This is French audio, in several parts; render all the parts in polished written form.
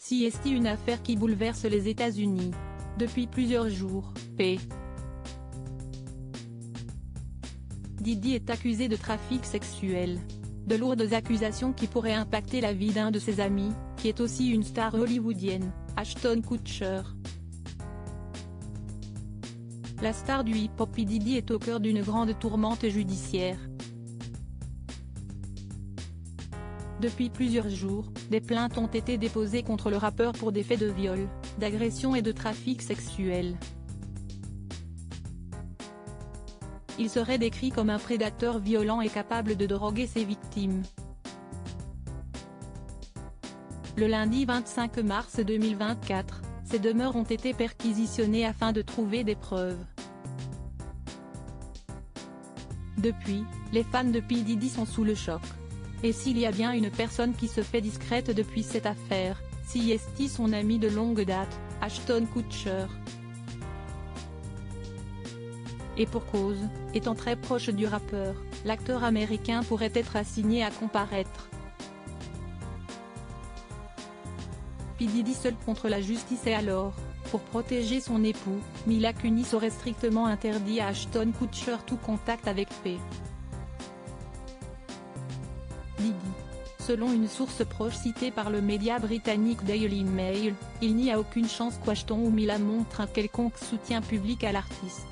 CST, une affaire qui bouleverse les États-Unis. Depuis plusieurs jours, P. Diddy est accusé de trafic sexuel. De lourdes accusations qui pourraient impacter la vie d'un de ses amis, qui est aussi une star hollywoodienne, Ashton Kutcher. La star du hip-hop P. Diddy est au cœur d'une grande tourmente judiciaire. Depuis plusieurs jours, des plaintes ont été déposées contre le rappeur pour des faits de viol, d'agression et de trafic sexuel. Il serait décrit comme un prédateur violent et capable de droguer ses victimes. Le lundi 25 mars 2024, ses demeures ont été perquisitionnées afin de trouver des preuves. Depuis, les fans de P. Diddy sont sous le choc. Et s'il y a bien une personne qui se fait discrète depuis cette affaire, CST, son ami de longue date, Ashton Kutcher. Et pour cause, étant très proche du rappeur, l'acteur américain pourrait être assigné à comparaître. P. Diddy seul contre la justice, et alors, pour protéger son époux, Mila Kunis aurait strictement interdit à Ashton Kutcher tout contact avec P. Diddy. Selon une source proche citée par le média britannique Daily Mail, il n'y a aucune chance qu'Ashton ou Mila montrent un quelconque soutien public à l'artiste.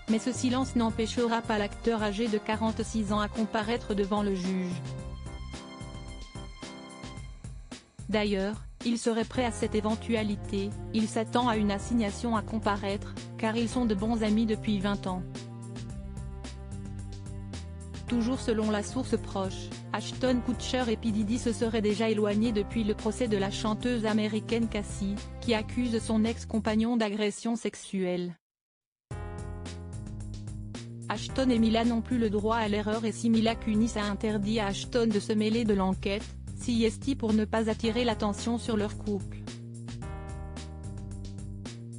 Mais ce silence n'empêchera pas l'acteur âgé de 46 ans à comparaître devant le juge. D'ailleurs, il serait prêt à cette éventualité, il s'attend à une assignation à comparaître, car ils sont de bons amis depuis 20 ans. Toujours selon la source proche, Ashton Kutcher et P. Diddy se seraient déjà éloignés depuis le procès de la chanteuse américaine Cassie, qui accuse son ex-compagnon d'agression sexuelle. Ashton et Mila n'ont plus le droit à l'erreur, et si Mila Kunis a interdit à Ashton de se mêler de l'enquête, CST, pour ne pas attirer l'attention sur leur couple.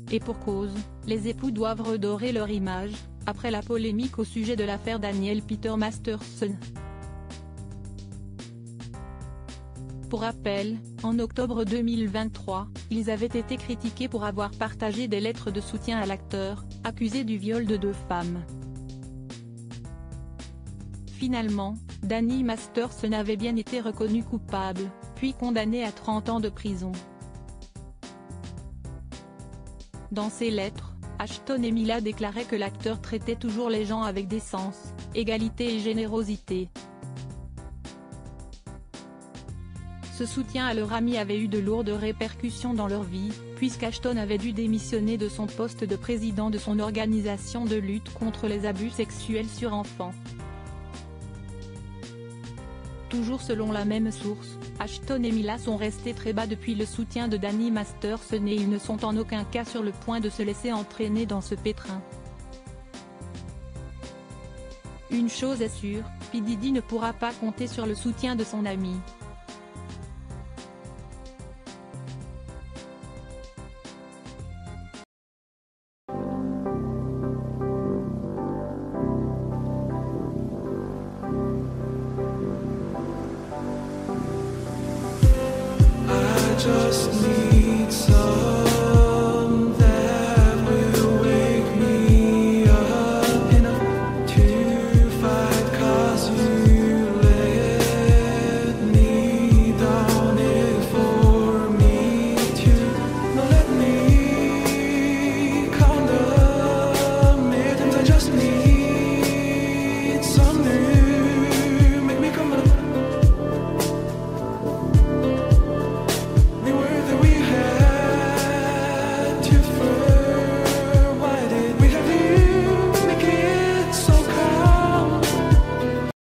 Et pour cause, les époux doivent redorer leur image, après la polémique au sujet de l'affaire Daniel Peter Masterson. Pour rappel, en octobre 2023, ils avaient été critiqués pour avoir partagé des lettres de soutien à l'acteur, accusé du viol de 2 femmes. Finalement, Danny Masterson avait bien été reconnu coupable, puis condamné à 30 ans de prison. Dans ses lettres, Ashton et Mila déclaraient que l'acteur traitait toujours les gens avec décence, égalité et générosité. Ce soutien à leur ami avait eu de lourdes répercussions dans leur vie, puisqu'Ashton avait dû démissionner de son poste de président de son organisation de lutte contre les abus sexuels sur enfants. Toujours selon la même source, Ashton et Mila sont restés très bas depuis le soutien de Danny Masterson, et ils ne sont en aucun cas sur le point de se laisser entraîner dans ce pétrin. Une chose est sûre, P. Diddy ne pourra pas compter sur le soutien de son ami. Just